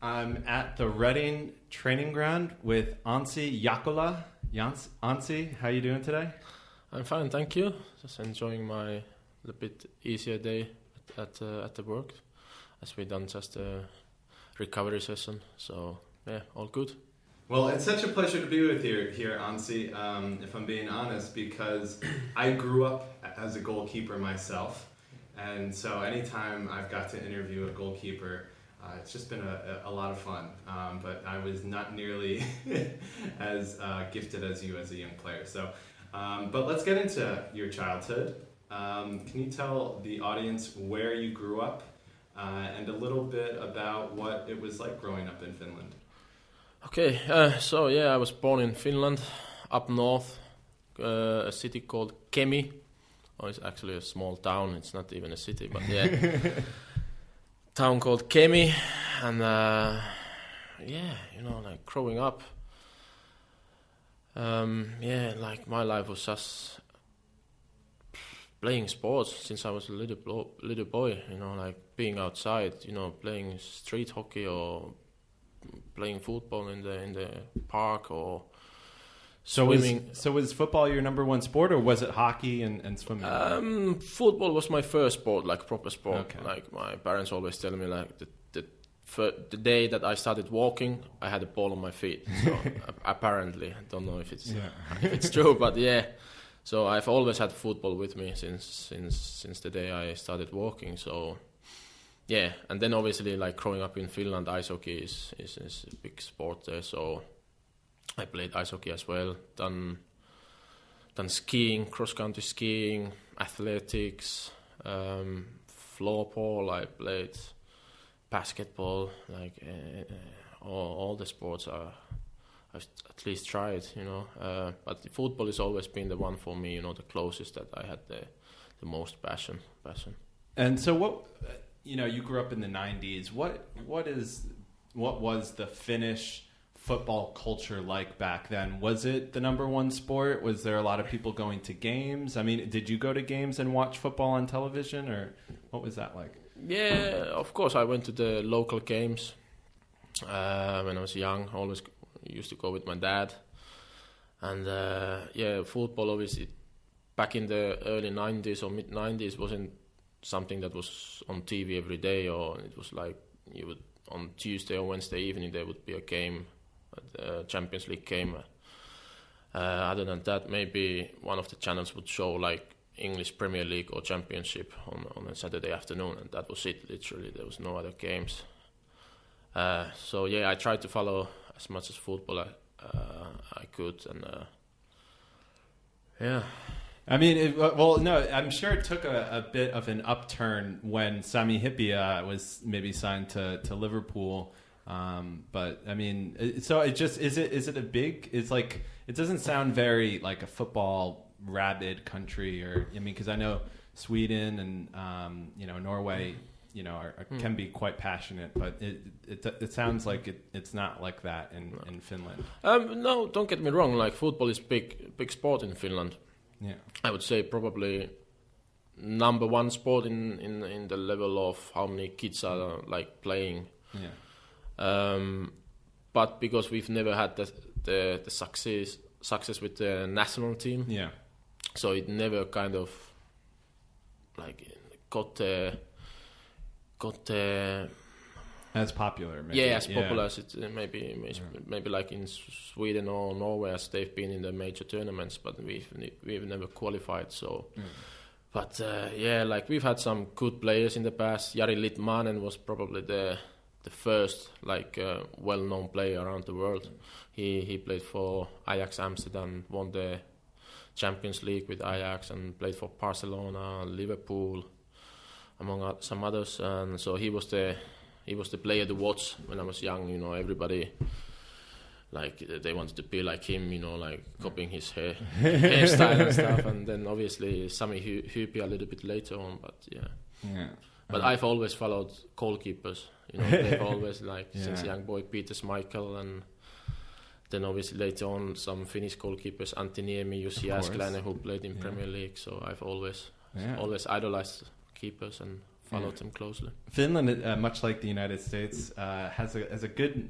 I'm at the Reading training ground with Anssi Jaakkola. Anssi, how you doing today? I'm fine, thank you. Just enjoying my a bit easier day at the work, as we done just a recovery session. So yeah, all good. Well, it's such a pleasure to be with you here, Anssi, if I'm being honest, because I grew up as a goalkeeper myself. And so anytime I've got to interview a goalkeeper, it's just been a lot of fun. But I was not nearly as gifted as you as a young player. So, but let's get into your childhood. Can you tell the audience where you grew up and a little bit about what it was like growing up in Finland? Okay, so yeah, I was born in Finland, up north, a city called Kemi. Oh, it's actually a small town, it's not even a city, but yeah. Town called Kemi, and yeah, you know, like growing up, yeah, like my life was just playing sports since I was a little boy, you know, like being outside, you know, playing street hockey or playing football in the park or swimming. So was football your number one sport, or was it hockey and swimming? Football was my first sport, like proper sport. Okay. Like my parents always tell me, like the day that I started walking, I had a ball on my feet. So apparently, I don't know if it's true, but yeah. So I've always had football with me since the day I started walking. So yeah, and then obviously, like growing up in Finland, ice hockey is a big sport there. So I played ice hockey as well. Done skiing, cross country skiing, athletics, floorball. I played basketball. Like all the sports I've at least tried, you know. But football has always been the one for me, you know, the closest that I had the most passion. And so what, you know, you grew up in the 90s. What was the Finnish football culture like back then? Was it the number one sport? Was there a lot of people going to games? I mean, did you go to games and watch football on television, or what was that like? Yeah, of course I went to the local games when I was young. Always used to go with my dad. And yeah, football obviously back in the early 90s or mid 90s wasn't something that was on TV every day, or it was like you would on Tuesday or Wednesday evening there would be a game, a Champions League game. Other than that, maybe one of the channels would show like English Premier League or Championship on a Saturday afternoon, and that was it. Literally, there was no other games. So yeah, I tried to follow as much as football I could, and yeah. I mean, I'm sure it took a bit of an upturn when Sami Hyypiä was maybe signed to Liverpool. But I mean, so it just is it a big? It's like it doesn't sound very like a football rabid country, or I mean, because I know Sweden and you know Norway, you know, can be quite passionate, but it sounds like it's not like that in Finland. No, don't get me wrong. Like football is big sport in Finland. Yeah, I would say probably number one sport in the level of how many kids are like playing. Yeah. But because we've never had the success with the national team. Yeah. So it never kind of like got as popular, maybe. Yeah, as popular as it maybe like in Sweden or Norway, as they've been in the major tournaments, but we've never qualified. So, but yeah, like we've had some good players in the past. Jari Litmanen was probably the first like well-known player around the world. He played for Ajax Amsterdam, won the Champions League with Ajax, and played for Barcelona, Liverpool, among some others. And so he was the player to watch when I was young. You know, everybody like they wanted to be like him. You know, like copying his hairstyle and stuff. And then obviously Sami Hyypiä a little bit later on. But yeah. But I've always followed goalkeepers. You know, they've always like since young boy Peter Schmeichel, and then obviously later on some Finnish goalkeepers, Antti Niemi, Jussi Jääskeläinen, who played in Premier League. So I've always idolized keepers and followed them closely. Finland, much like the United States, has a good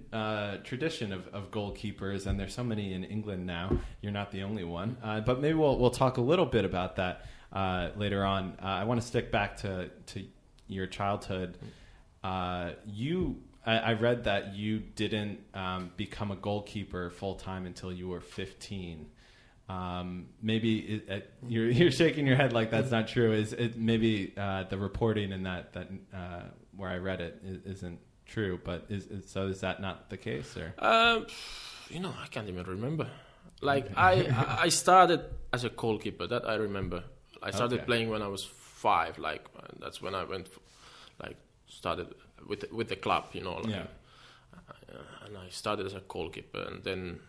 tradition of goalkeepers, and there's so many in England now. You're not the only one, but maybe we'll talk a little bit about that later on. I want to stick back to your childhood. I read that you didn't become a goalkeeper full time until you were 15. Maybe you're shaking your head like that's not true. Is it maybe the reporting in that where I read it isn't true? But is that not the case? Or I can't even remember. Like I started as a goalkeeper. That I remember. I started playing when I was 5. Like that's when I started with the club. And I started as a goalkeeper, and then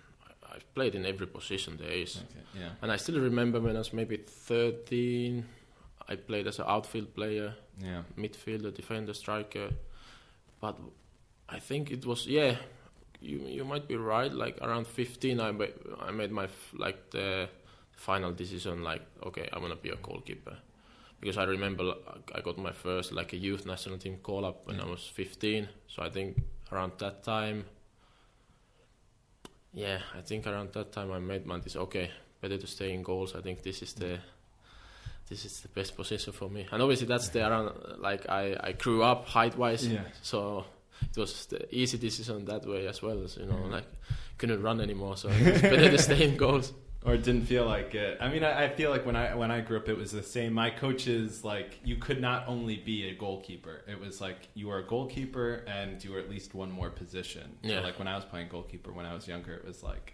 I've played in every position there is. Okay, and I still remember when I was maybe 13, I played as an outfield player, midfielder, defender, striker. But I think it was, you might be right, like around 15 I made my, the final decision, like, okay, I want to be a goalkeeper. Because I remember I got my first, a youth national team call-up when I was 15. So I think around that time, I made my decision. Okay, better to stay in goals. I think this is the best position for me. And obviously that's I grew up height-wise, so it was the easy decision that way as well. As, couldn't run anymore, so it was better to stay in goals. Or it didn't feel like it. I mean, I feel like when I grew up, it was the same. My coaches, you could not only be a goalkeeper. It was like you were a goalkeeper and you were at least one more position. Yeah. So when I was playing goalkeeper when I was younger, it was like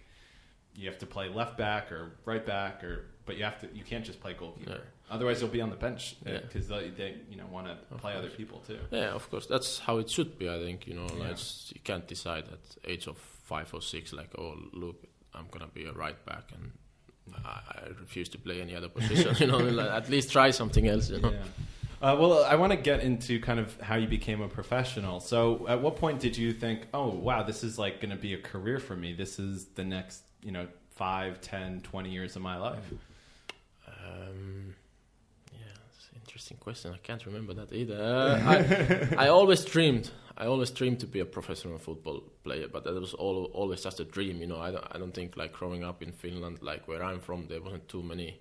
you have to play left back or right back, but you can't just play goalkeeper. Yeah. Otherwise, you'll be on the bench because they want to play other people too. Yeah, of course. That's how it should be. I think you can't decide at the age of 5 or 6 look, I'm gonna be a right back, and I refuse to play any other position. At least try something else. Yeah. Well, I want to get into kind of how you became a professional. So, at what point did you think, "Oh, wow, this is going to be a career for me. This is the next, 5, 10, 20 years of my life"? It's an interesting question. I can't remember that either. I always dreamed to be a professional football player, but that was always just a dream. I don't think growing up in Finland, where I'm from, there wasn't too many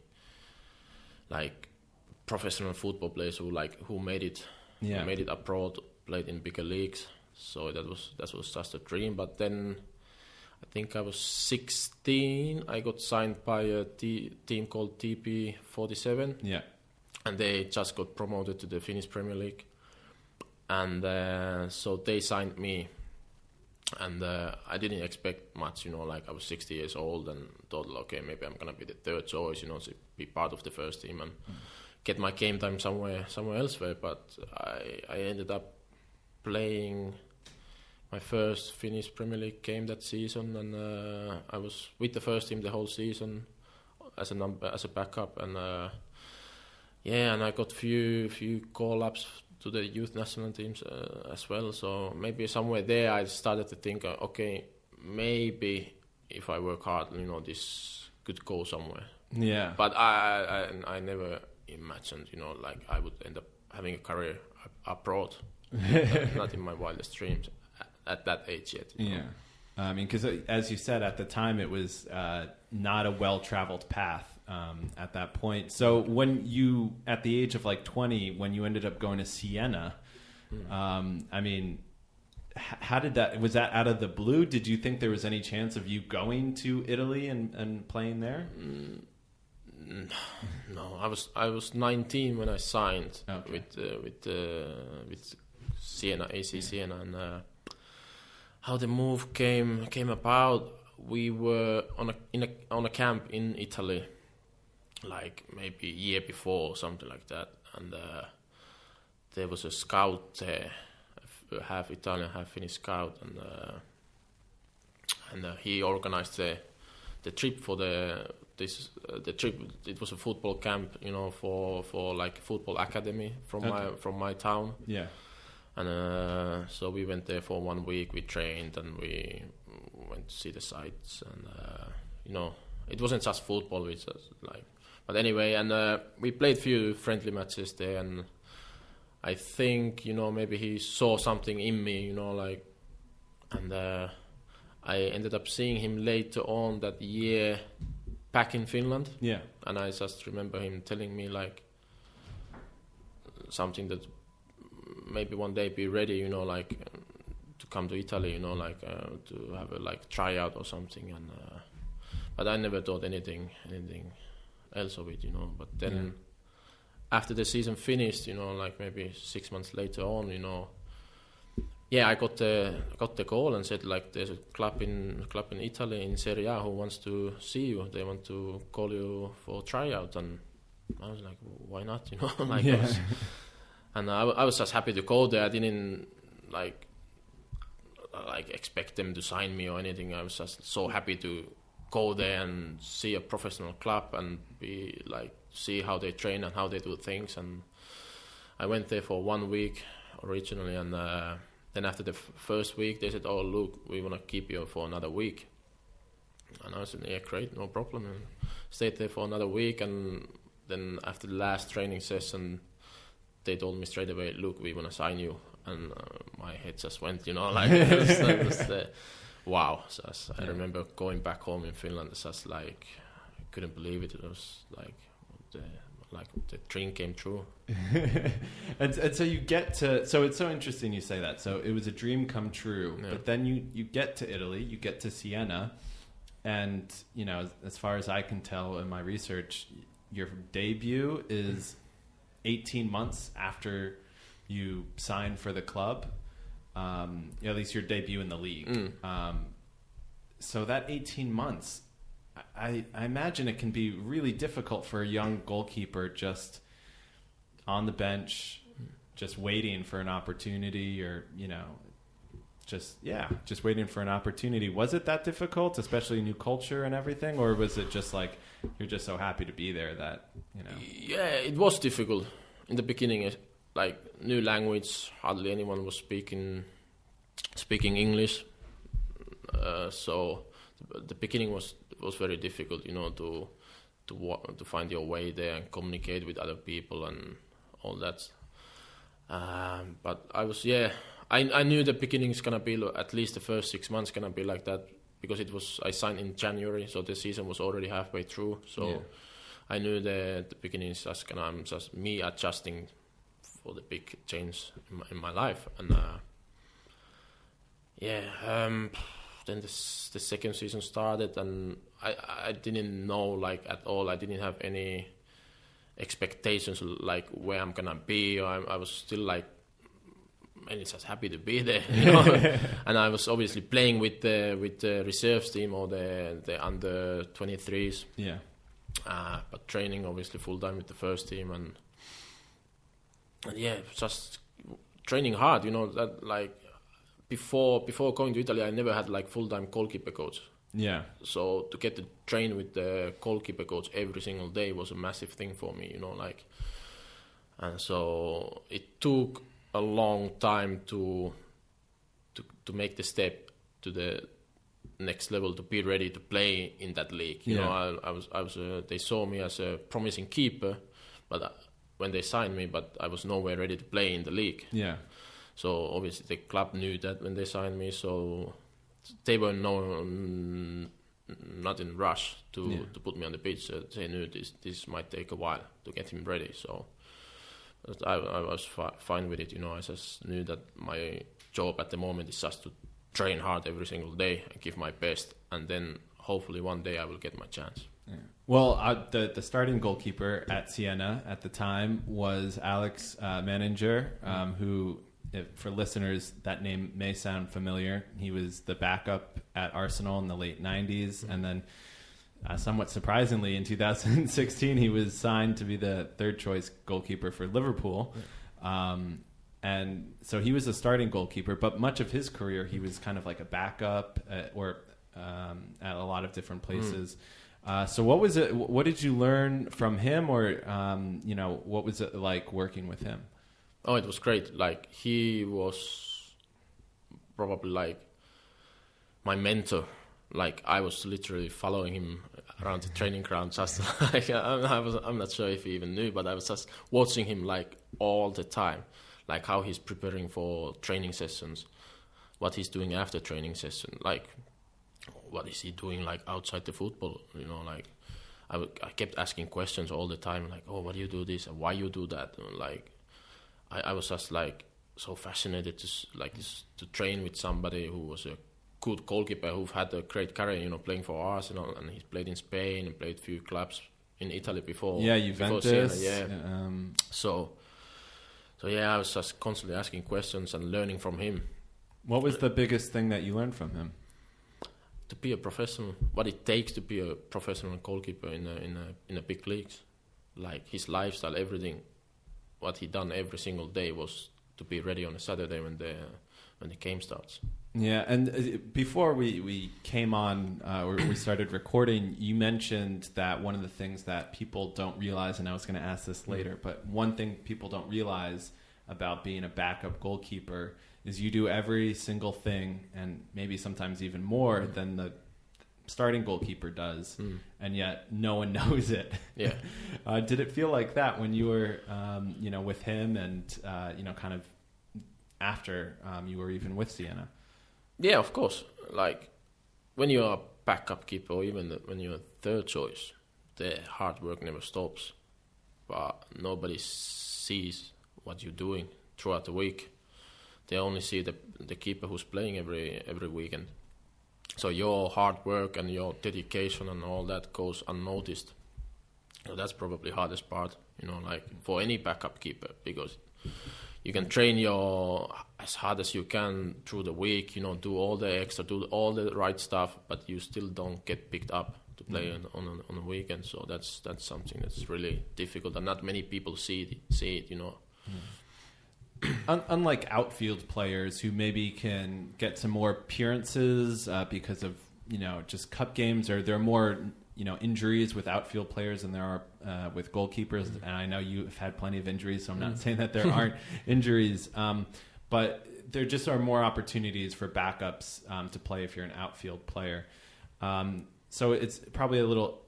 professional football players who made it abroad, played in bigger leagues. So that was just a dream. But then I think I was 16. I got signed by a team called TP47. Yeah. And they just got promoted to the Finnish Premier League. And so they signed me. And I didn't expect much, I was 60 years old and thought, okay, maybe I'm going to be the third choice, to be part of the first team and get my game time somewhere elsewhere. But I ended up playing my first Finnish Premier League game that season, and I was with the first team the whole season as a backup, and and I got few call-ups to the youth national teams as well. So maybe somewhere there I started to think, okay, maybe if I work hard, this could go somewhere. Yeah. But I never imagined, I would end up having a career abroad. Not in my wildest dreams at that age yet. Yeah. I mean, because as you said, at the time it was not a well-traveled path at that point. So when you, at the age of 20, when you ended up going to Siena, I mean, how did that, was that out of the blue? Did you think there was any chance of you going to Italy and playing there? No, I was 19 when I signed with Siena, AC Siena, and how the move came about. We were on a camp in Italy, maybe a year before or something like that, and there was a scout there, half Italian, half Finnish scout, and he organized the trip for the trip. It was a football camp, for football academy from my town. Yeah. And so we went there for 1 week. We trained and we went to see the sights, and it wasn't just football. But anyway, and we played few friendly matches there, and I think, maybe he saw something in me, like, and I ended up seeing him later on that year back in Finland. Yeah. And I just remember him telling me, like, something that maybe one day be ready, like, to come to Italy, like, to have a, like, tryout or something. And but I never thought anything else of it, But then after the season finished, like maybe 6 months later on, I got the call and said, like, there's a club in Italy in Serie A who wants to see you. They want to call you for tryout, and I was like, why not? Like, I was just happy to go there. I didn't like expect them to sign me or anything. I was just so happy to go there and see a professional club and be like, see how they train and how they do things. And I went there for 1 week originally, and then after the first week they said, oh look, we want to keep you for another week. And I said, yeah, great, no problem. And stayed there for another week, and then after the last training session they told me straight away, look, we want to sign you. And my head just went, like, it was wow. So I remember going back home in Finland, it's just like, I couldn't believe it. It was like the dream came true. and so you get to, so it's so interesting you say that. So it was a dream come true, but then you get to Italy, you get to Siena, and, as far as I can tell in my research, your debut is 18 months after you signed for the club, at least your debut in the league. So that 18 months, I imagine it can be really difficult for a young goalkeeper just on the bench, just waiting for an opportunity, or, just waiting for an opportunity. Was it that difficult, especially new culture and everything? Or was it just like, you're just so happy to be there that, Yeah, it was difficult in the beginning. Like, new language, hardly anyone was speaking English. So the beginning was very difficult, to find your way there and communicate with other people and all that. But I knew the beginning is gonna be at least the first 6 months gonna be like that, because I signed in January, so the season was already halfway through. So I knew the beginning is just me adjusting for the big change in my life. And then the second season started, and I didn't know, like, at all. I didn't have any expectations, like, where I'm gonna be. I was still like, and it's just happy to be there, And I was obviously playing with the reserves team or the under 23s. Yeah. But training obviously full time with the first team, and just training hard. That, like, before going to Italy, I never had, like, full time goalkeeper coach. Yeah. So to get to train with the goalkeeper coach every single day was a massive thing for me. Like, and so it took a long time to make the step to the next level, to be ready to play in that league. I was they saw me as a promising keeper, but when they signed me, but I was nowhere ready to play in the league. Yeah. So obviously the club knew that when they signed me, so they were not in rush to put me on the pitch. They knew this might take a while to get him ready. So I was fine with it. I just knew that my job at the moment is just to train hard every single day and give my best, and then hopefully one day I will get my chance. Yeah. Well, the starting goalkeeper at Siena at the time was Alex Manninger, who, for listeners, that name may sound familiar. He was the backup at Arsenal in the late 90s, and then somewhat surprisingly, in 2016, he was signed to be the third choice goalkeeper for Liverpool. And so he was a starting goalkeeper, but much of his career, he was kind of like a backup at a lot of different places. So what was it? What did you learn from him, or what was it like working with him? Oh, it was great. Like, he was probably like my mentor. Like, I was literally following him around the training ground. Just like, I'm not sure if he even knew, but I was just watching him, like, all the time. like how he's preparing for training sessions, what he's doing after training session, like what is he doing like outside the football, like I kept asking questions all the time, like, oh, why do you do this and why you do that, and like I was just like so fascinated to train with somebody who was a good goalkeeper who've had a great career, playing for Arsenal, and he's played in Spain and played a few clubs in Italy before. Yeah, Juventus. Before Siena, yeah. So yeah, I was just constantly asking questions and learning from him. What was the biggest thing that you learned from him? To be a professional, what it takes to be a professional goalkeeper in a big leagues, like his lifestyle, everything, what he done every single day was to be ready on a Saturday when the game starts. Yeah, and before we came on, or we started recording, you mentioned that one of the things that people don't realize, and I was going to ask this later, but one thing people don't realize about being a backup goalkeeper is you do every single thing, and maybe sometimes even more than the starting goalkeeper does, and yet no one knows it. Yeah. Did it feel like that when you were, with him, and kind of after you were even with Siena? Yeah, of course. Like when you're a backup keeper, or even when you're a third choice, the hard work never stops. But nobody sees what you're doing throughout the week. They only see the keeper who's playing every weekend. So your hard work and your dedication and all that goes unnoticed. So that's probably hardest part, like for any backup keeper, because you can train as hard as you can through the week, do all the extra, do all the right stuff, but you still don't get picked up to play on a weekend. So that's something that's really difficult, and not many people see it. Unlike outfield players who maybe can get some more appearances because of just cup games, or there are more injuries with outfield players than there are with goalkeepers. And I know you've had plenty of injuries, so I'm not saying that there aren't injuries, but there just are more opportunities for backups to play if you're an outfield player. So it's probably a little,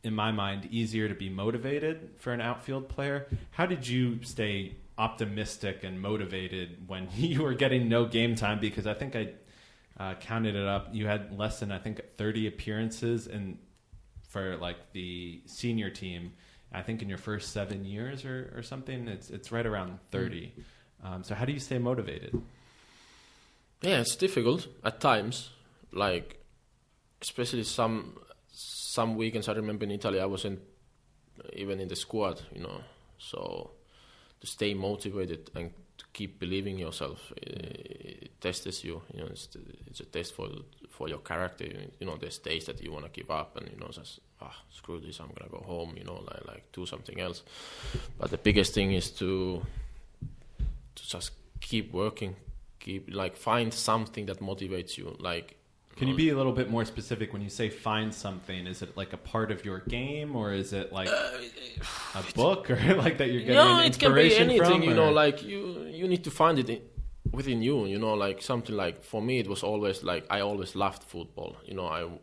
in my mind, easier to be motivated for an outfield player. How did you stay optimistic and motivated when you were getting no game time? Because I think I counted it up. You had less than, 30 appearances for like the senior team, I think in your first 7 years or something. It's right around 30. So how do you stay motivated? Yeah, it's difficult at times. Like, especially some weekends. I remember in Italy I wasn't even in the squad, So to stay motivated and to keep believing yourself, it tests you. It's a test for your character. There's days that you want to give up and just screw this, I'm gonna go home. Like do something else. But the biggest thing is to just keep working, find something that motivates you. Like, can you be a little bit more specific when you say find something? Is it like a part of your game, or is it like a book, or like that you're getting inspiration from? It can be anything, like you need to find it within you, like something. Like for me, it was always like I always loved football.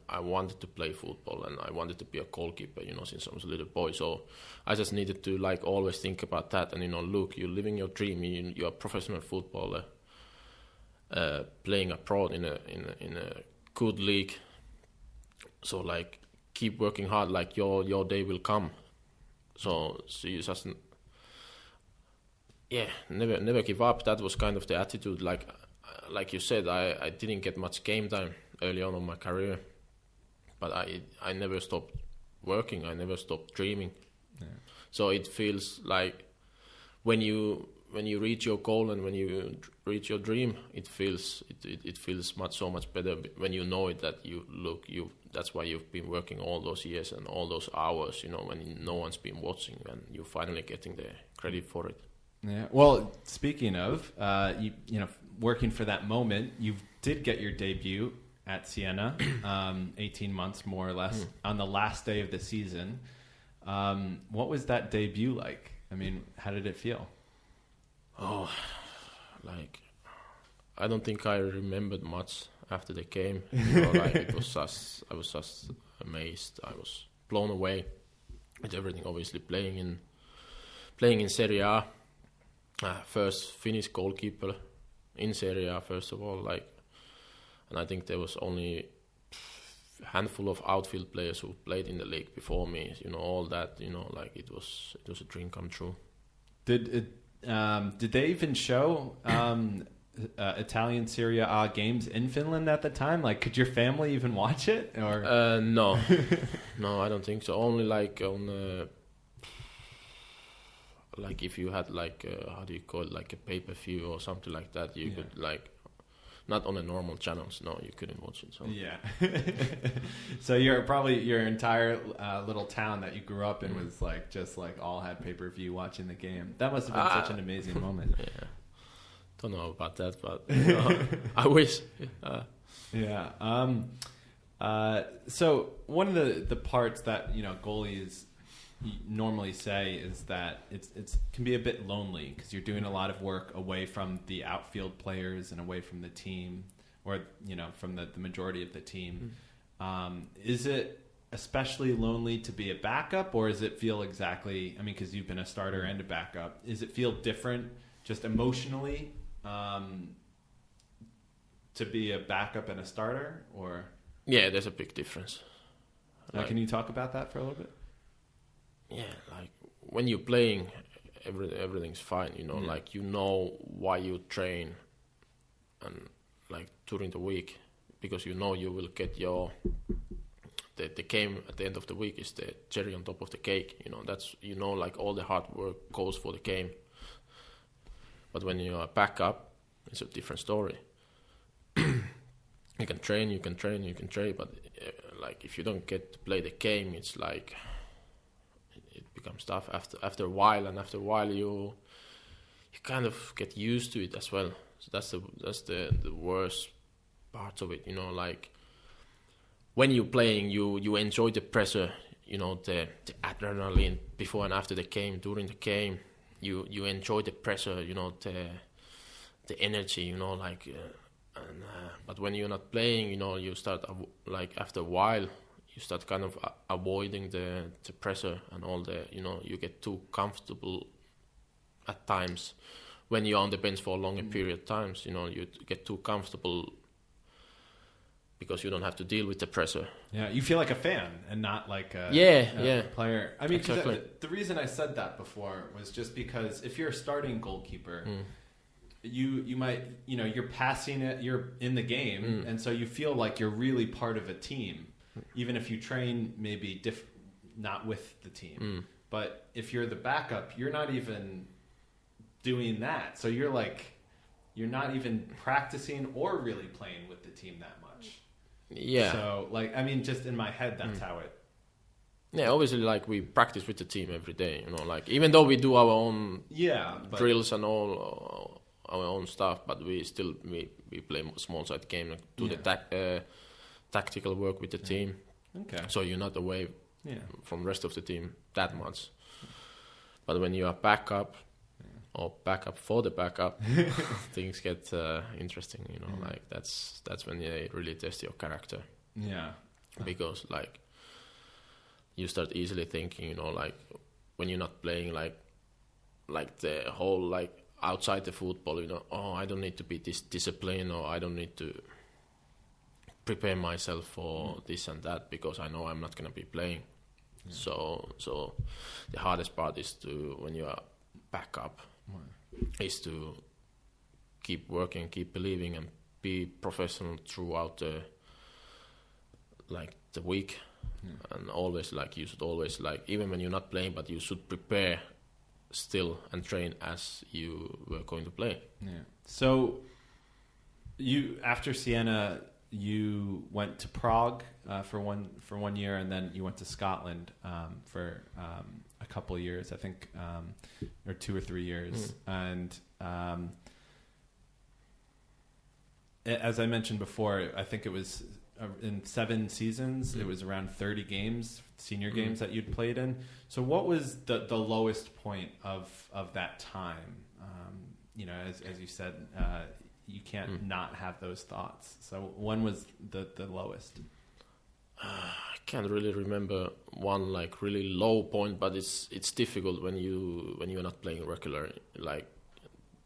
I wanted to play football, and I wanted to be a goalkeeper, since I was a little boy. So I just needed to always think about that, and look, you're living your dream. You're a professional footballer, playing abroad in a good league. So keep working hard. Your day will come. So you just never give up. That was kind of the attitude. Like you said, I didn't get much game time early on in my career, but I never stopped working. I never stopped dreaming. Yeah. So it feels like when you reach your goal and when you reach your dream, it feels so much better when you know it, that that's why you've been working all those years and all those hours, when no one's been watching, and you're finally getting the credit for it. Yeah. Well, speaking of working for that moment, you did get your debut at Siena, 18 months more or less, on the last day of the season. What was that debut like? I mean, how did it feel? Oh, I don't think I remembered much after the game. It was I was just amazed. I was blown away with everything. Obviously, playing in Serie A, First Finnish goalkeeper in Serie A, first of all, like, and I think there was only a handful of outfield players who played in the league before me. You know, all that. You know, like it was a dream come true. Did they even show Italian Serie A games in Finland at the time? Like, could your family even watch it? Or no, no, I don't think so. Only like on. Like if you had like how do you call it, like a pay-per-view or something like that, you could like, not on the normal channels. No, you couldn't watch it. So. Yeah. So your entire little town that you grew up in was like just like all had pay-per-view watching the game. That must have been such an amazing moment. Yeah. Don't know about that, but I wish. Yeah. So one of the parts that goalies normally say is that it's can be a bit lonely because you're doing a lot of work away from the outfield players and away from the team, or from the majority of the team. Is it especially lonely to be a backup, or does it feel exactly? I mean, because you've been a starter and a backup, does it feel different, just emotionally, to be a backup and a starter, or? Yeah, there's a big difference. Can you talk about that for a little bit? Yeah, like when you're playing, everything's fine, like why you train, and like during the week, because you will get the game at the end of the week is the cherry on top of the cake. That's like all the hard work goes for the game. But when you are back up, it's a different story. You can train, but like if you don't get to play the game, it's like it becomes tough after a while, and after a while you kind of get used to it as well. So that's the worst part of it, like when you're playing, you enjoy the pressure, the adrenaline before and after the game. During the game, you enjoy the pressure, the energy, like. But when you're not playing, you start like after a while, you start kind of avoiding the pressure and all the, you get too comfortable at times. When you're on the bench for a longer period of times, you get too comfortable because you don't have to deal with the pressure. Yeah, you feel like a fan and not like a player. I mean, exactly. The reason I said that before was just because if you're a starting goalkeeper, you might, you're passing it, you're in the game, and so you feel like you're really part of a team, even if you train maybe not with the team. But if you're the backup, you're not even doing that. So you're not even practicing or really playing with the team that much. Yeah. So I mean, just in my head, that's how it. Yeah, obviously, like we practice with the team every day. Like even though we do our own drills and all our own stuff, but we still we play small side game, do the tactical work with the team. Okay. So you're not away from the rest of the team that much. But when you are backup or backup for the backup, things get interesting. Like that's when they really test your character. Yeah. Because like you start easily thinking, like when you're not playing, like the whole like outside the football, I don't need to be this disciplined, or I don't need to prepare myself for this and that because I know I'm not going to be playing. Yeah. So the hardest part is when you are back up, is to keep working, keep believing, and be professional throughout the week. And always you should always even when you're not playing, but you should prepare still and train as you were going to play. Yeah. So you, after Siena, you went to Prague for one year, and then you went to Scotland for a couple of years, I think, or 2 or 3 years. And as I mentioned before, I think it was in 7 seasons, it was around 30 games, senior games that you'd played in. So what was the lowest point of that time? As you said, you can't not have those thoughts. So when was the lowest? I can't really remember one really low point, but it's difficult when you're not playing regularly. Like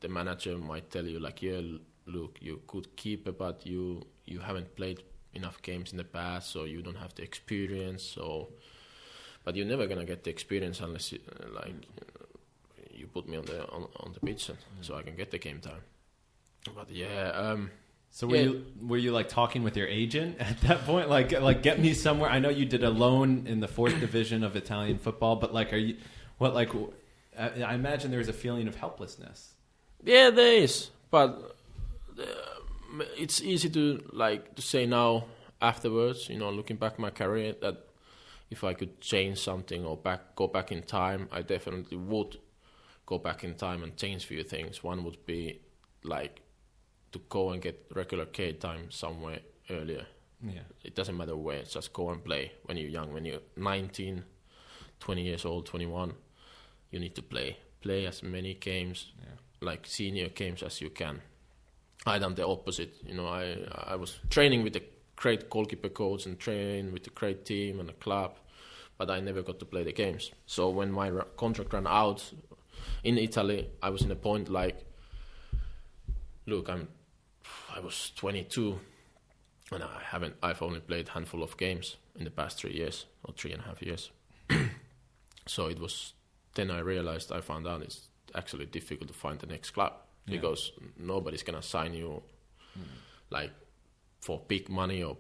the manager might tell you like, yeah, look, you're good keeper, but you haven't played enough games in the past, so you don't have the experience. So, but you're never gonna get the experience unless you put me on the pitch, so I can get the game time. But yeah. So were you like talking with your agent at that point? Like get me somewhere. I know you did a loan in the 4th division of Italian football, but like, I imagine there's a feeling of helplessness. Yeah, there is, but it's easy to say now afterwards. Looking back my career, that if I could change something or go back in time, I definitely would go back in time and change a few things. One would be to go and get regular K time somewhere earlier. Yeah. It doesn't matter where, just go and play when you're young. When you're 19, 20 years old, 21, you need to play as many games, like senior games as you can. I done the opposite. I was training with a great goalkeeper coach and trained with a great team and a club, but I never got to play the games. So when my contract ran out in Italy, I was in a point like, look, I was 22 and I've only played a handful of games in the past 3 years or 3.5 years. So it was then I found out it's actually difficult to find the next club because nobody's gonna sign you for big money or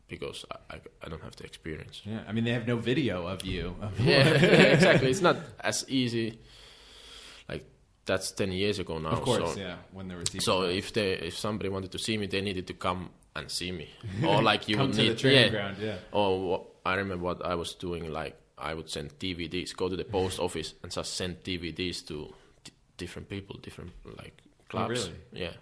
because I don't have the experience. Yeah, I mean they have no video of you. Yeah, exactly. It's not as easy. That's 10 years ago now. Of course, when there was. So if somebody wanted to see me, they needed to come and see me, or you come would to need the training ground. Yeah. Or I remember what I was doing. I would send DVDs, go to the post office, and just send DVDs to different people, different clubs. Oh, really? Yeah.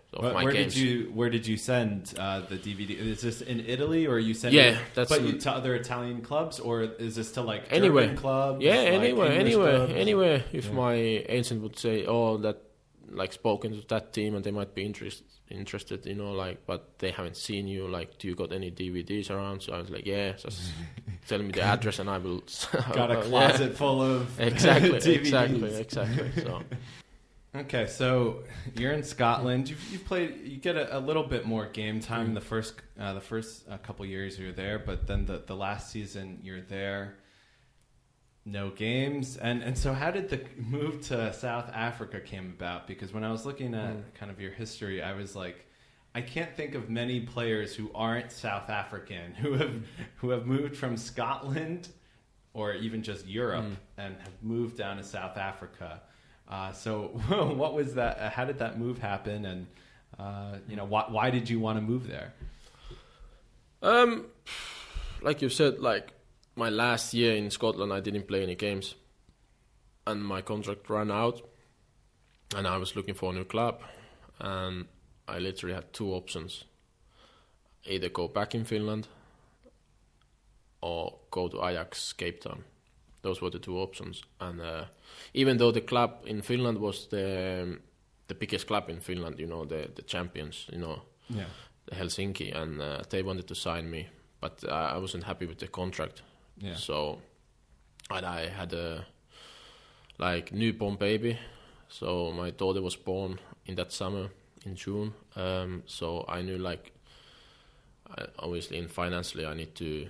Where did you send the DVD? Is this in Italy, or you send? Yeah, to other Italian clubs, or is this to anywhere. German clubs? Yeah, anywhere. Clubs? If my agent would say, "Oh, that spoken to that team, and they might be interested, but they haven't seen you. Do you got any DVDs around?" So I was like, "Yeah, just tell me the address, and I will." Got a closet full of exactly, DVDs. exactly. So. Okay, so you're in Scotland. You've played. You get a little bit more game time in the first couple years you're there, but then the last season you're there, no games. And so how did the move to South Africa came about? Because when I was looking at kind of your history, I was like, I can't think of many players who aren't South African who have moved from Scotland or even just Europe and have moved down to South Africa. So what was that? How did that move happen? And, why did you want to move there? Like you said, my last year in Scotland, I didn't play any games and my contract ran out and I was looking for a new club and I literally had two options. Either go back in Finland or go to Ajax Cape Town. Those were the two options, and even though the club in Finland was the biggest club in Finland, the champions, the Helsinki, and they wanted to sign me, but I wasn't happy with the contract. Yeah. So, and I had a newborn baby, so my daughter was born in that summer in June. So I knew obviously financially I need to.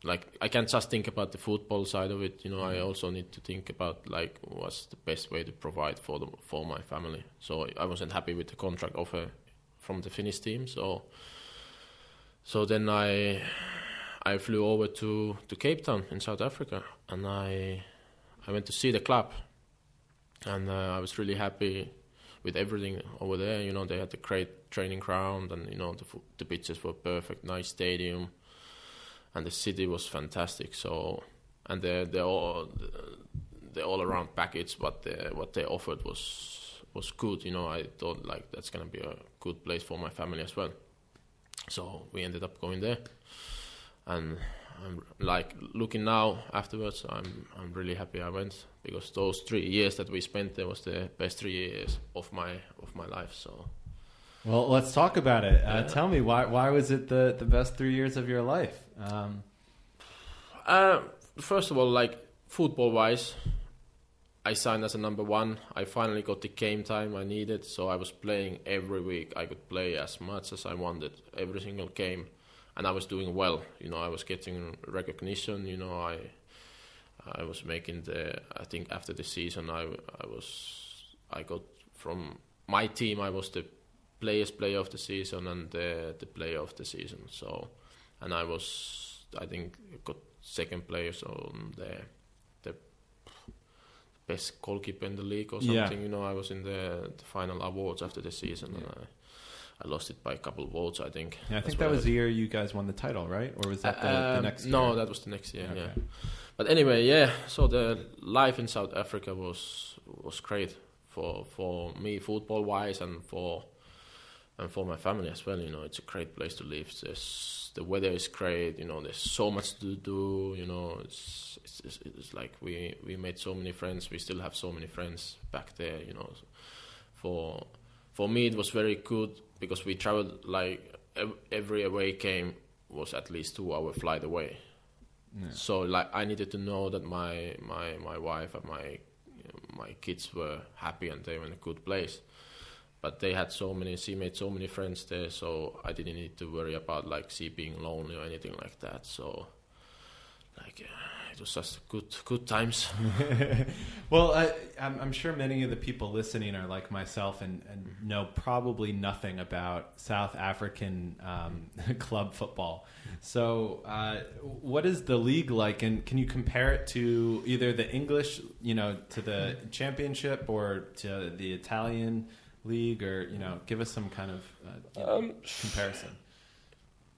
I can't just think about the football side of it, I also need to think about what's the best way to provide for my family. So I wasn't happy with the contract offer from the Finnish team. So then I flew over to Cape Town in South Africa and I went to see the club and I was really happy with everything over there. They had a great training ground and the pitches were perfect, nice stadium. And the city was fantastic. So, and the all around package, what they offered was good. I thought that's gonna be a good place for my family as well. So we ended up going there, and I'm looking now afterwards. I'm really happy I went because those 3 years that we spent there was the best 3 years of my life. So. Well, let's talk about it. Tell me, why was it the best 3 years of your life? First of all, football-wise, I signed as a number 1. I finally got the game time I needed, so I was playing every week. I could play as much as I wanted, every single game, and I was doing well. I was getting recognition. I was making I think after the season, I got from my team. I was the player of the season and the player of the season. So, and I think got second place on the best goalkeeper in the league or something. Yeah. I was in the final awards after the season, and I lost it by a couple of votes, I think. Yeah, I think that was the year you guys won the title, right? Or was that the next year? No, that was the next year. Okay. Yeah. But anyway, so the life in South Africa was great for me, football wise, and for my family as well. It's a great place to live. The weather is great. There's so much to do. It's like we made so many friends. We still have so many friends back there. For me, it was very good because we traveled like every away game was at least 2-hour flight away. Yeah. So like I needed to know that my wife and my kids were happy and they were in a good place. But she made so many friends there, so I didn't need to worry about like she being lonely or anything like that. So it was just good times. Well, I'm sure many of the people listening are like myself and know probably nothing about South African club football. So what is the league like, and can you compare it to either the English, to the championship, or to the Italian league, or give us some kind of comparison?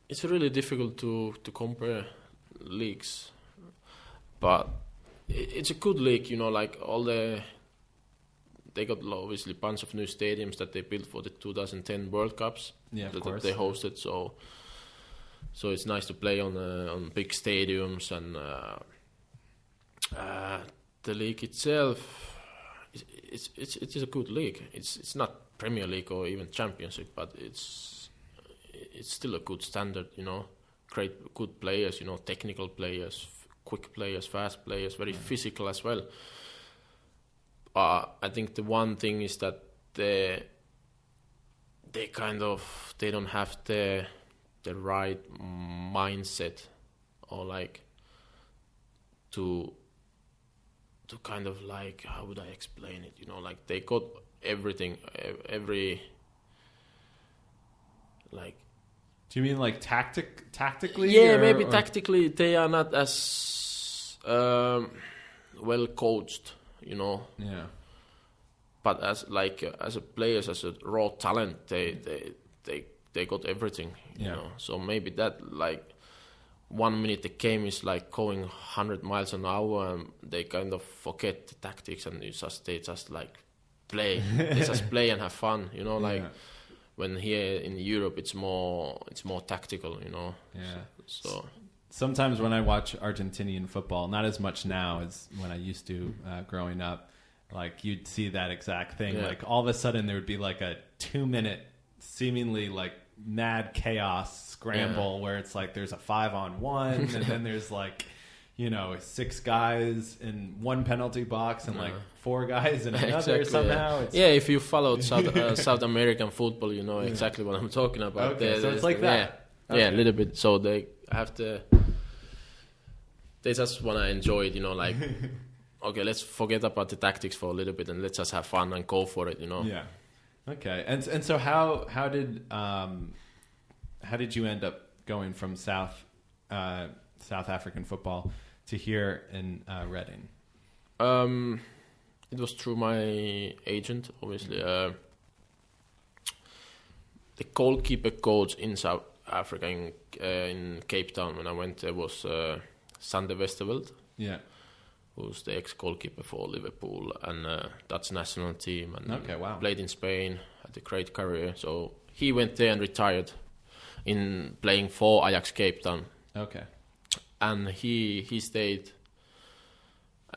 It's really difficult to compare leagues, but it's a good league. Like they got obviously a bunch of new stadiums that they built for the 2010 World Cups that they hosted. So it's nice to play on big stadiums, and the league itself. It is a good league. It's not Premier League or even Championship, but it's still a good standard. Good players. Technical players, quick players, fast players, very physical as well. I think the one thing is that they don't have the right mindset, or like to kind of like, how would I explain it? Like they got everything, every like. Do you mean like tactically? Yeah, maybe tactically they are not as well coached, Yeah. But as a players, as a raw talent, they got everything, So maybe that like. 1 minute the game is like going 100 miles an hour, and they kind of forget the tactics, and they just like play. They just play and have fun, When here in Europe it's more tactical, Yeah. So sometimes when I watch Argentinian football, not as much now as when I used to growing up, like you'd see that exact thing. Yeah. Like all of a sudden there would be like a 2-minute seemingly like mad chaos scramble where it's like there's a 5-on-1 and then there's like 6 guys in one penalty box and like 4 guys in another somehow. Yeah, if you followed South American football, you know exactly what I'm talking about. Okay, so it's like that. Yeah, a little bit. So they just want to enjoy it, like okay, let's forget about the tactics for a little bit and let's just have fun and go for it, Yeah. Okay, and so how did you end up going from South African football to here in Reading? It was through my agent, obviously. The goalkeeper coach in South Africa in Cape Town when I went there was Sander Westerveld. Yeah. Who's the ex-goalkeeper for Liverpool and Dutch national team, and played in Spain, had a great career. So he went there and retired in playing for Ajax Cape Town. Okay. And he stayed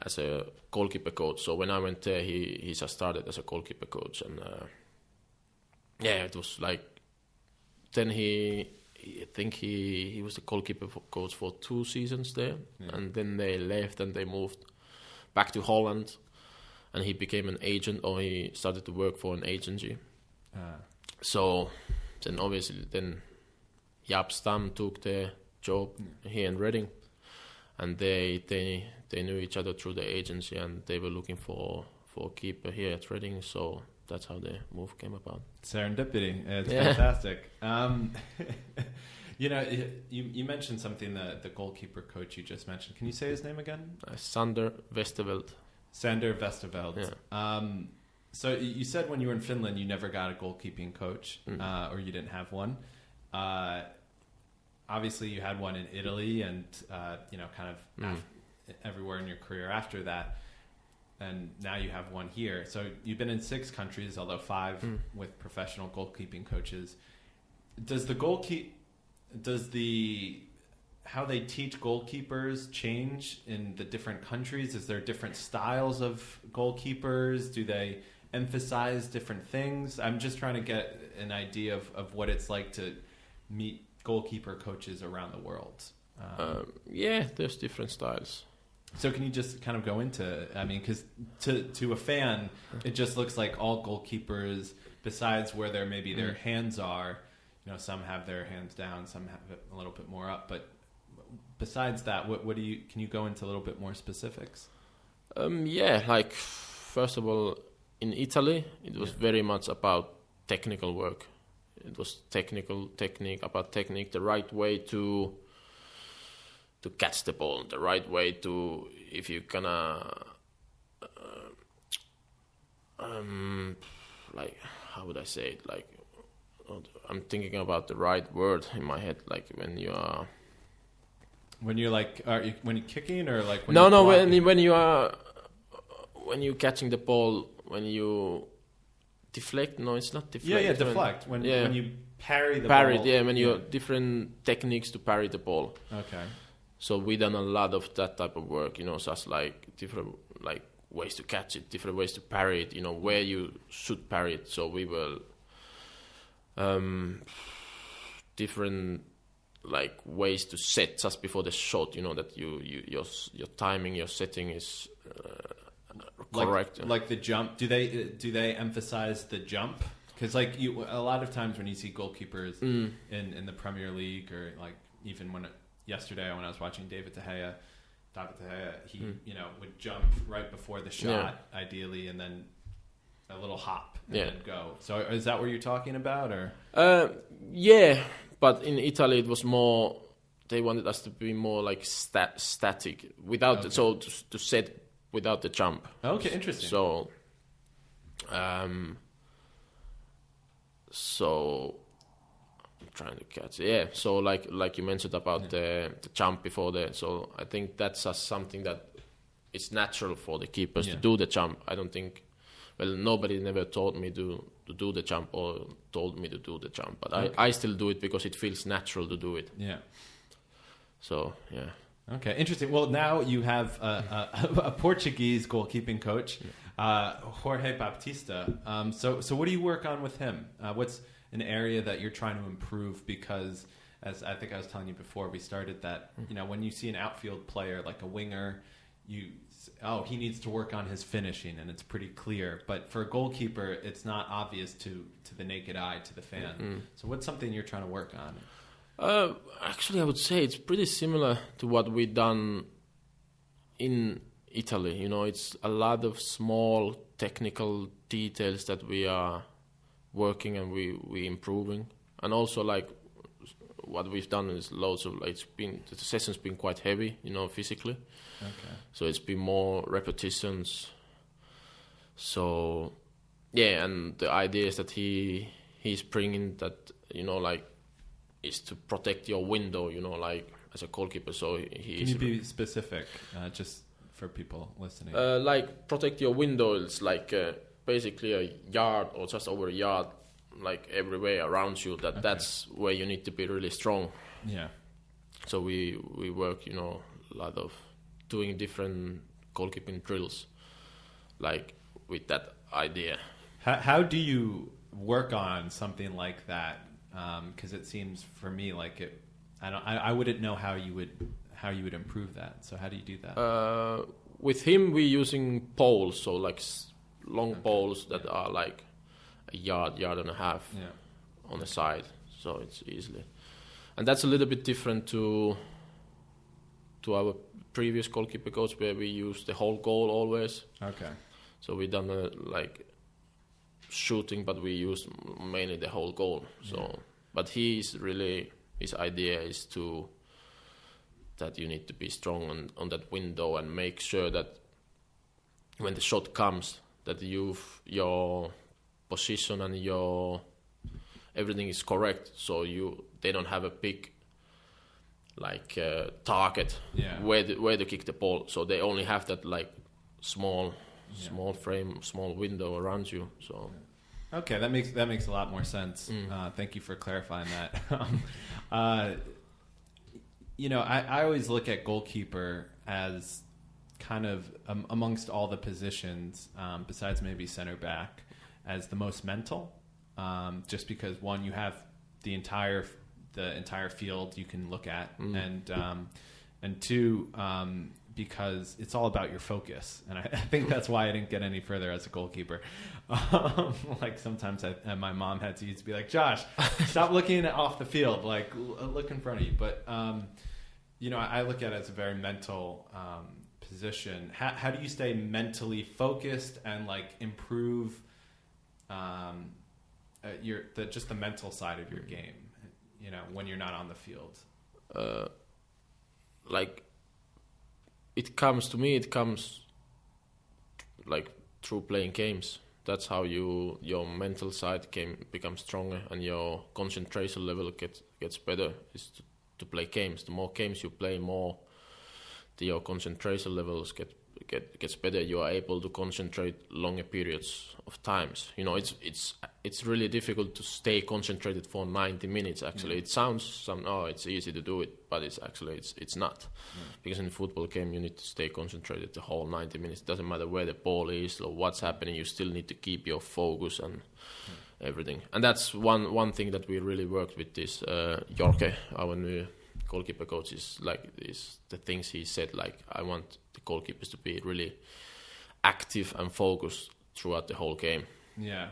as a goalkeeper coach. So when I went there, he just started as a goalkeeper coach, and it was like. Then I think he was the goalkeeper coach for 2 seasons there, and then they left and they moved back to Holland, and he became an agent, or he started to work for an agency. So then obviously Jaap Stam took the job here in Reading, and they knew each other through the agency, and they were looking for a keeper here at Reading, so that's how the move came about. Serendipity. It's fantastic. You mentioned something, the goalkeeper coach you just mentioned. Can you say his name again? Sander Westerveld. Sander Westerveld. Yeah. So you said when you were in Finland you never got a goalkeeping coach, or you didn't have one. Obviously you had one in Italy and everywhere in your career after that, and now you have one here. So you've been in 6 countries, although 5 with professional goalkeeping coaches. How they teach goalkeepers change in the different countries? Is there different styles of goalkeepers? Do they emphasize different things? I'm just trying to get an idea of what it's like to meet goalkeeper coaches around the world. There's different styles. So can you just kind of go into, because to a fan, it just looks like all goalkeepers, besides where their hands are, some have their hands down, some have it a little bit more up, but besides that, can you go into a little bit more specifics? First of all, in Italy, it was very much about technical work. It was technique, the right way to catch the ball, the right way to, if you're gonna, how would I say it? I'm thinking about the right word in my head, when you are... When you're when you're kicking, or when you're catching the ball, when you deflect. No, it's not deflect. Deflect. When you parry the ball. When you have different techniques to parry the ball. Okay. So we done a lot of that type of work, such different ways to catch it, different ways to parry it, where you should parry it. So we will different ways to set just before the shot, that your timing, your setting is correct. Like the jump. Do they emphasize the jump? Because a lot of times when you see goalkeepers in the Premier League, or even yesterday when I was watching David De Gea, he would jump right before the shot, ideally, and then a little hop and then go. So is that what you're talking about, or? But in Italy it was more. They wanted us to be more static without to set without the jump. Okay, interesting. So, I'm trying to catch. Yeah. So like you mentioned about the jump before so I think that's something that it's natural for the keepers to do the jump. I don't think. Well, nobody never taught me to do the jump or told me to do the jump, but I still do it because it feels natural to do it. Yeah. So, yeah. Okay, interesting. Well, now you have a Portuguese goalkeeping coach, Jorge Baptista. So what do you work on with him? What's an area that you're trying to improve? Because, as I think I was telling you before we started, that when you see an outfield player like a winger, he needs to work on his finishing, and it's pretty clear. But for a goalkeeper, it's not obvious to the naked eye, to the fan. Mm-hmm. So what's something you're trying to work on? Actually, I would say it's pretty similar to what we've done in Italy. It's a lot of small technical details that we are working and we improving. And also, what we've done is loads of the session's been quite heavy, physically. Okay. So it's been more repetitions. So and the idea is that he's bringing that, is to protect your window, as a goalkeeper. So he. Can you be specific, just for people listening? Protect your window is basically a yard or just over a yard, everywhere around you. That's where you need to be really strong. Yeah. So we work, a lot of doing different goalkeeping drills, with that idea. How do you work on something like that? Because it seems for me like I wouldn't know how you would improve that. So how do you do that? with him we're using poles, so like long poles that are like a yard and a half on the side, so it's easily. And that's a little bit different to our previous goalkeeper coach, where we use the whole goal always. Okay. So we done like shooting, but we use mainly the whole goal. So, but his idea is that you need to be strong on that window and make sure that when the shot comes, that your position and your everything is correct. So they don't have a big like target where to kick the ball. So they only have that like small frame, small window around you. So okay, that makes a lot more sense. Thank you for clarifying that. I always look at goalkeeper as kind of amongst all the positions, besides maybe center back, as the most mental. Just because one, you have the entire field you can look at, and two, because it's all about your focus, and I think that's why I didn't get any further as a goalkeeper. Like sometimes my mom had to used to be like, Josh, stop looking off the field, like look in front of you. But I look at it as a very mental position. How do you stay mentally focused and like improve just the mental side of your game, when you're not on the field? Like it comes like through playing games. That's how your mental side becomes stronger, and your concentration level gets better. Is to play games. The more games you play, more your concentration levels gets better. You are able to concentrate longer periods of times. It's really difficult to stay concentrated for 90 minutes. Actually, it sounds it's easy to do it, but it's not. Because in a football game you need to stay concentrated the whole 90 minutes. It doesn't matter where the ball is or what's happening. You still need to keep your focus and everything. And that's one thing that we really worked with this Jorge, our new goalkeeper coach, is the things he said, like, I want the goalkeepers to be really active and focused throughout the whole game. Yeah.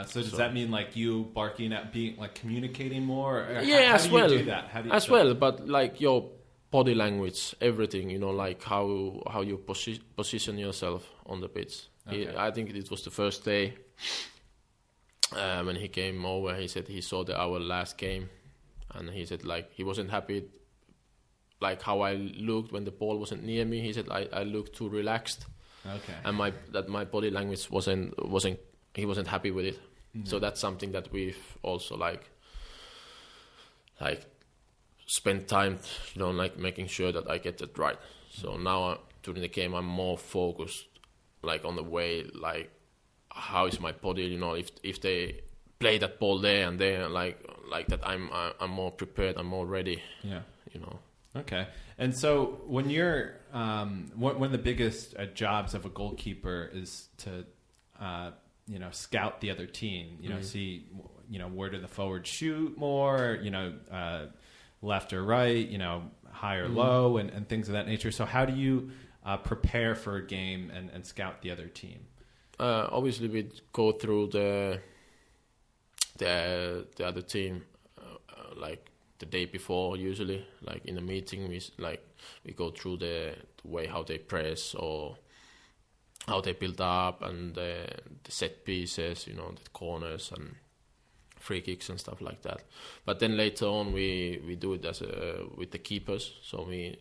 So does that mean like you barking at being like communicating more? Or yeah, how do you do that? Well, but like your body language, everything, like how you position yourself on the pitch. Okay. I think it was the first day when he came over. He said he saw our last game, and he said like he wasn't happy like how I looked when the ball wasn't near me. He said I looked too relaxed. Okay. And my body language wasn't he wasn't happy with it. Mm-hmm. So that's something that we've also like spent time, like making sure that I get that right. So now during the game I'm more focused like on the way, like how is my body, if they play that ball there and there, like that I'm more prepared, I'm more ready. Yeah. Okay. And so when you're one of the biggest jobs of a goalkeeper is to scout the other team, see where do the forwards shoot more, left or right, high or low, and things of that nature. So how do you prepare for a game and scout the other team? Obviously we go through the other team like the day before, usually like in a meeting we go through the way how they press or how they build up, and the set pieces, the corners and free kicks and stuff like that. But then later on we do it with the keepers. So we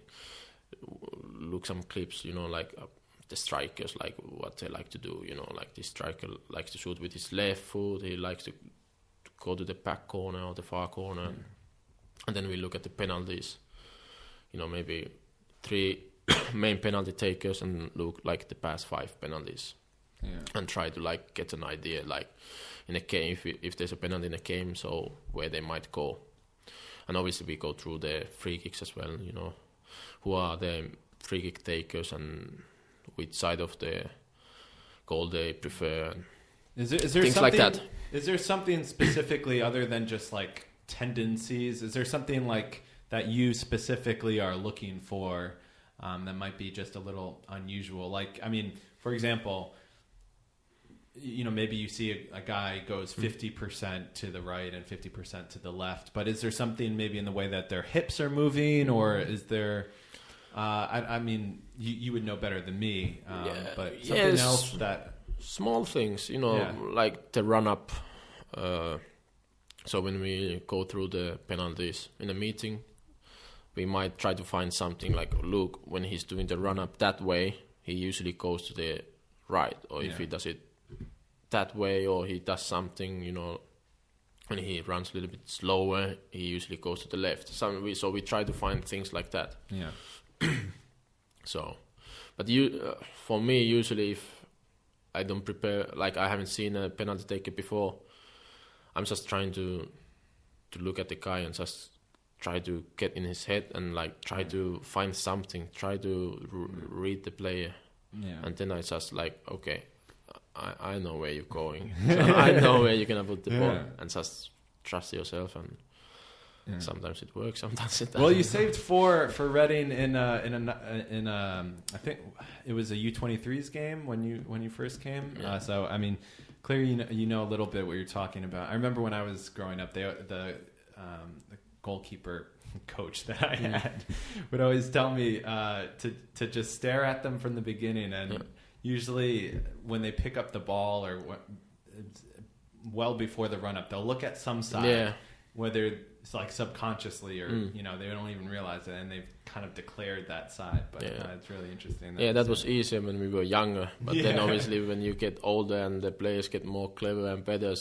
look some clips, like the strikers, like what they like to do. Like this striker likes to shoot with his left foot. He likes to go to the back corner or the far corner. And then we look at the penalties. Maybe 3 main penalty takers and look like the past 5 penalties, and try to like get an idea like in a game if there's a penalty in a game, so where they might go. And obviously we go through the free kicks as well, who are the free kick takers and which side of the goal they prefer. Is there things like that? Is there something specifically other than just like tendencies? Is there something like that you specifically are looking for that might be just a little unusual. Like, I mean, for example, maybe you see a guy goes 50% to the right and 50% to the left, but is there something maybe in the way that their hips are moving, or is there, I mean, you would know better than me, but something else that... Small things, like the run-up. So when we go through the penalties in a meeting, we might try to find something like, look, when he's doing the run-up that way, he usually goes to the right, or if he does it that way, or he does something, when he runs a little bit slower, he usually goes to the left. So we try to find things like that. Yeah. So, but for me, usually if I don't prepare, like I haven't seen a penalty taker before, I'm just trying to look at the guy and just try to get in his head and like try to find something, try to read the player. Yeah. And then I just like, okay, I know where you're going. So I know where you're gonna put the ball, and just trust yourself. And sometimes it works, sometimes it doesn't. Well, you saved 4 for Reading in I think it was a U23s game when you first came. Yeah. So I mean, clearly you know a little bit what you're talking about. I remember when I was growing up, the goalkeeper coach that I had would always tell me to just stare at them from the beginning, and usually when they pick up the ball or well before the run up, they'll look at some side, whether it's like subconsciously or they don't even realize it, and they've kind of declared that side. But it's really interesting. That was easier when we were younger, but then obviously when you get older and the players get more clever and better,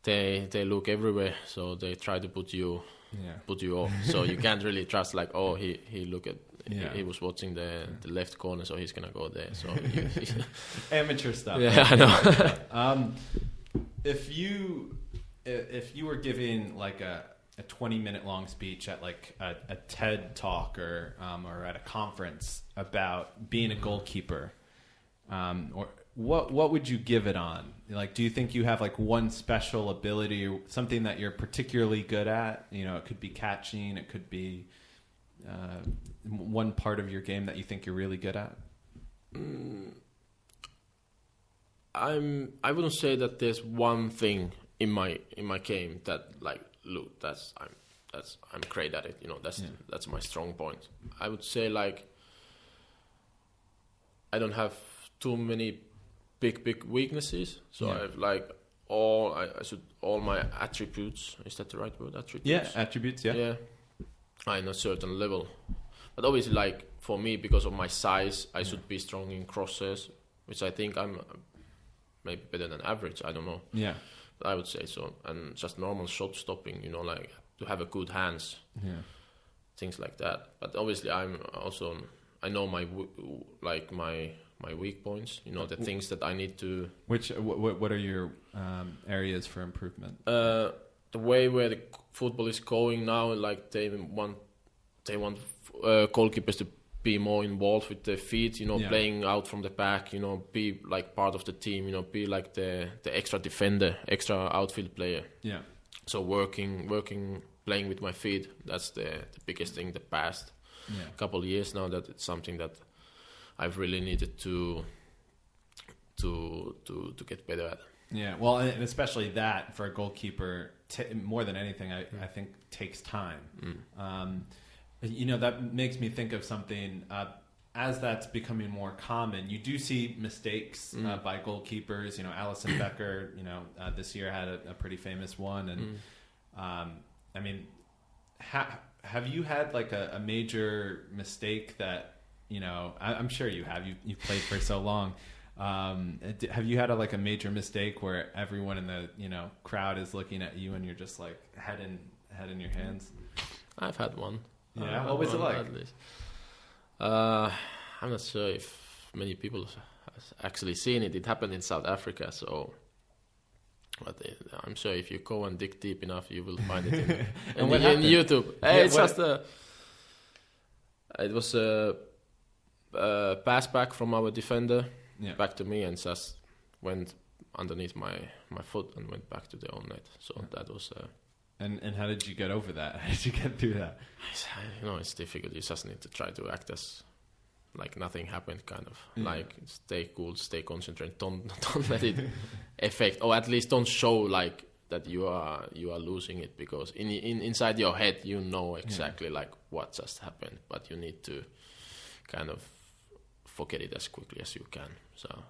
they look everywhere, so they try to put you off. So you can't really trust like, oh, he look at he was watching the left corner, so he's gonna go there. So amateur stuff. Yeah, I know. If you were giving like a 20-minute long speech at like a TED talk or at a conference about being a goalkeeper, or what would you give it on? Like, do you think you have like one special ability or something that you're particularly good at? It could be catching, it could be one part of your game that you think you're really good at. I wouldn't say that there's one thing in my game that like, look, I'm great at it. That's my strong point. I would say like I don't have too many big weaknesses. So I have like all my attributes. Is that the right word? Attributes. Yeah, attributes. Yeah. I'm a certain level, but obviously, like for me, because of my size, I should be strong in crosses, which I think I'm maybe better than average. I don't know. Yeah, but I would say so, and just normal shot stopping. Like to have a good hands. Yeah, things like that. But obviously, I know my weak points. The things that I need to. What are your areas for improvement? The way where the football is going now, like they want goalkeepers to be more involved with their feet, playing out from the back, be like part of the team, be like the extra defender, extra outfield player. Yeah. So working, playing with my feet, that's the biggest thing the past couple of years now, that it's something that I've really needed to get better at. Yeah, well, and especially that for a goalkeeper, more than anything, I think takes time. That makes me think of something. As that's becoming more common, you do see mistakes by goalkeepers. Alison Becker, this year had a pretty famous one. And I mean, have you had like a major mistake that, I'm sure you have. You've played for so long. Have you had a major mistake where everyone in the crowd is looking at you and you're just like head in your hands? I've had one. Yeah, what was it like? At least. I'm not sure if many people have actually seen it. It happened in South Africa, so. But I'm sure if you go and dig deep enough, you will find it in YouTube. It was a pass back from our defender. Yeah. Back to me, and just went underneath my foot and went back to the own net. So that was And how did you get over that? How did you get through that? It's difficult. You just need to try to act as like nothing happened, kind of. Like stay cool, stay concentrated. Don't let it affect, or at least don't show like that you are losing it, because inside your head you know exactly like what just happened, but you need to kind of forget it as quickly as you can. So,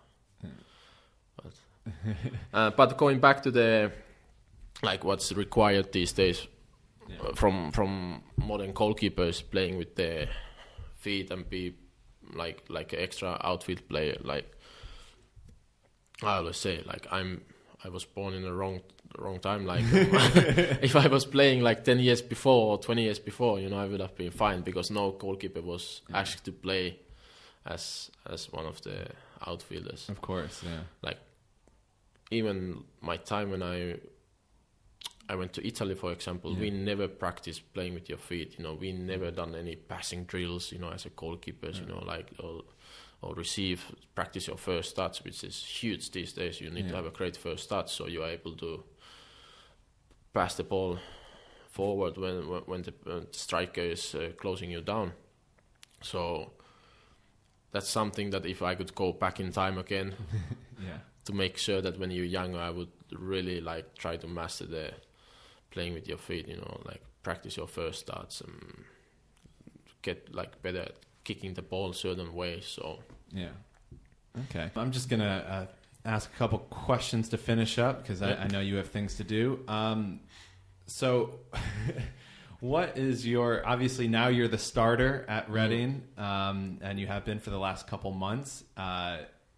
but going back to the like what's required these days from modern goalkeepers playing with their feet and be like an extra outfield player. Like I always say, like I was born in the wrong time. Like if I was playing like 10 years before or 20 years before, I would have been fine, because no goalkeeper was asked to play as one of the outfielders. Of course, yeah. Like even my time when I went to Italy, for example, we never practiced playing with your feet. We never done any passing drills, as a goalkeepers, like or practice your first touch, which is huge these days. You need to have a great first touch, so you are able to pass the ball forward when the striker is closing you down. So that's something that if I could go back in time again, to make sure that when you're younger, I would really like try to master the playing with your feet. Like practice your first starts and get like better at kicking the ball certain ways. So okay, I'm just gonna ask a couple questions to finish up, because I know you have things to do. So what is obviously now you're the starter at Reading, and you have been for the last couple months.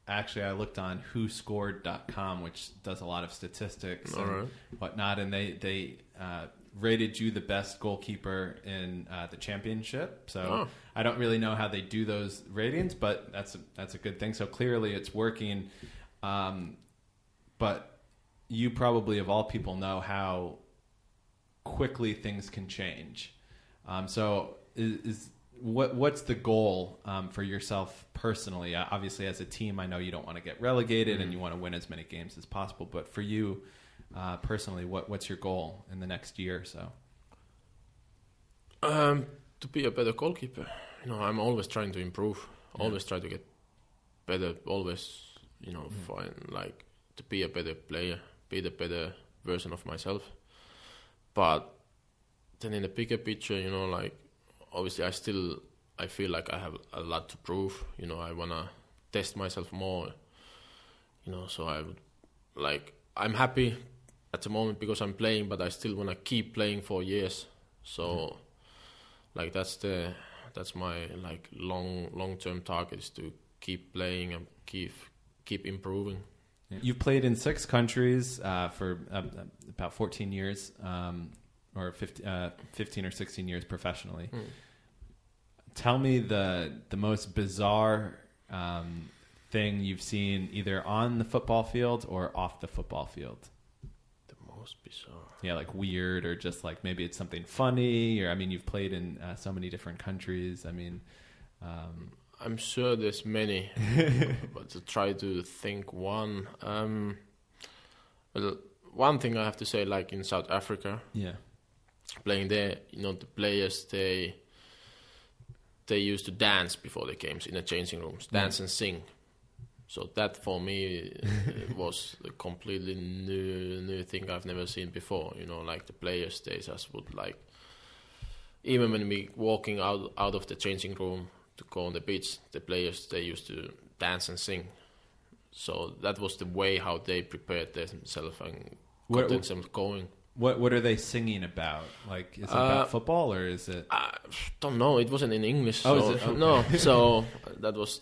Actually, I looked on Whoscored.com, which does a lot of statistics and whatnot, and they rated you the best goalkeeper in the championship. So I don't really know how they do those ratings, but that's a good thing. So clearly it's working. But you probably, of all people, know how quickly things can change. So what's the goal for yourself personally? Obviously, as a team, I know you don't want to get relegated and you want to win as many games as possible. But for you personally, what's your goal in the next year or so? To be a better goalkeeper. I'm always trying to improve. Always try to get better. Always, find like to be a better player, be the better version of myself. But then in the bigger picture, like obviously I feel like I have a lot to prove. I wanna test myself more. So I would I'm happy at the moment because I'm playing, but I still wanna keep playing for years. So like that's my like long-term target, is to keep playing and keep improving. You've played in 6 countries for about 14 years, or 15 or 16 years professionally. Tell me the most bizarre thing you've seen either on the football field or off the football field. The most bizarre? Yeah, like weird, or just like maybe it's something funny, or I mean, you've played in so many different countries. I mean, I'm sure there's many, but to try to think one. Well, one thing I have to say, like in South Africa, playing there, the players they used to dance before the games in the changing rooms, dance and sing. So that for me was a completely new thing I've never seen before. Like the players, they just would like, even when we walking out of the changing room to go on the beach, the players, they used to dance and sing. So that was the way how they prepared themselves and got themselves going. What are they singing about? Like, is it about football, or is it? I don't know. It wasn't in English. Oh, so, is it? Okay. No. So that was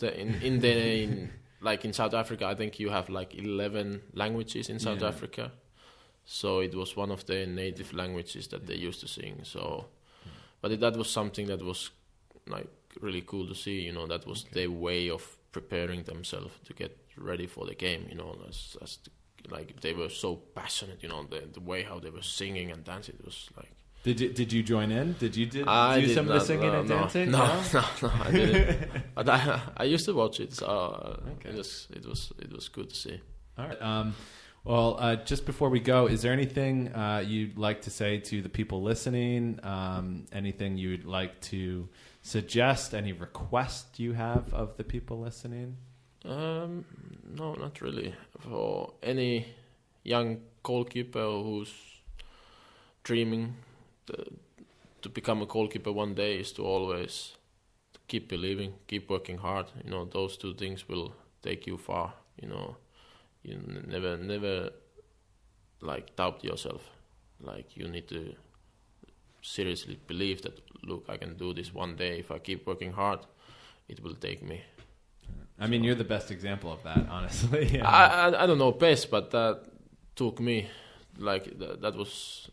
like in South Africa, I think you have like 11 languages in South Africa. So it was one of the native languages that they used to sing. So, but that was something that was like really cool to see. That was their way of preparing themselves to get ready for the game. Like they were so passionate. The way how they were singing and dancing, it was like. Did you join in? Did you do some of the singing and dancing? No, I didn't. But I used to watch it, so it was good to see. All right. Well, just before we go, is there anything you'd like to say to the people listening? Anything you'd like to suggest? Any requests you have of the people listening? No, not really. For any young goalkeeper who's dreaming to become a goalkeeper one day, is to always keep believing, keep working hard. You know, those two things will take you far. You know, you never like doubt yourself. Like, you need to seriously believe that, look, I can do this one day. If I keep working hard, it will take me. I mean, you're the best example of that, honestly. Yeah. I don't know best, but that took me. Like, that was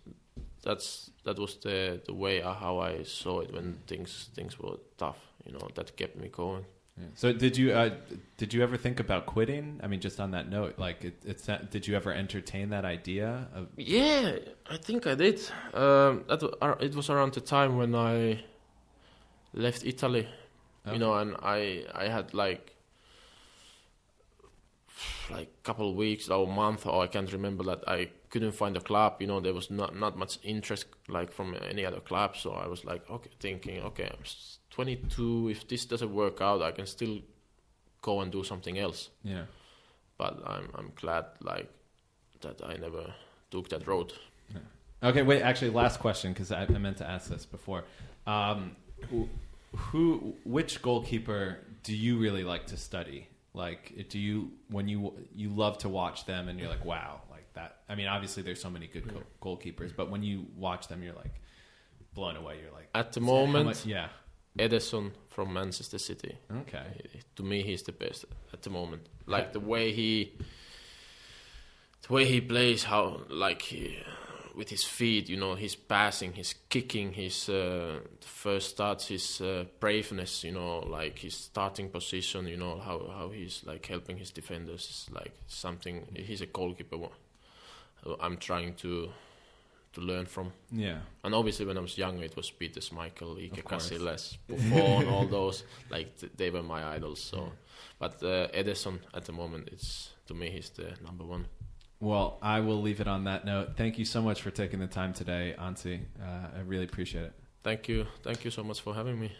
the way how I saw it when things were tough. You know, that kept me going. Yeah. So did you ever think about quitting? I mean, just on that note, like, did you ever entertain that idea of? Yeah, I think I did. It was around the time when I left Italy. Okay. You know, and I had like couple of weeks or a month, or I can't remember, that I couldn't find a club. You know, there was not much interest like from any other club. So I was like, thinking, I'm 22. If this doesn't work out, I can still go and do something else. Yeah. But I'm glad like that I never took that road. Yeah. Okay, wait. Actually, last question, because I meant to ask this before. Which goalkeeper do you really like to study? Like, do you, when you love to watch them and you're like, wow, like that? I mean, obviously there's so many good goalkeepers, but when you watch them, you're like blown away. You're like, at the moment, Ederson from Manchester City. Okay. To me, he's the best at the moment. Like the way he plays, how with his feet, you know, his passing, his kicking, his first starts, his braveness, you know, like his starting position, you know, how he's like helping his defenders is like something. He's a goalkeeper I'm trying to learn from. Yeah. And obviously when I was younger, it was Peter Schmeichel, Iker Casillas, Buffon, all those, like they were my idols. So, but Ederson at the moment, to me, he's the number one. Well, I will leave it on that note. Thank you so much for taking the time today, Anssi. I really appreciate it. Thank you. Thank you so much for having me.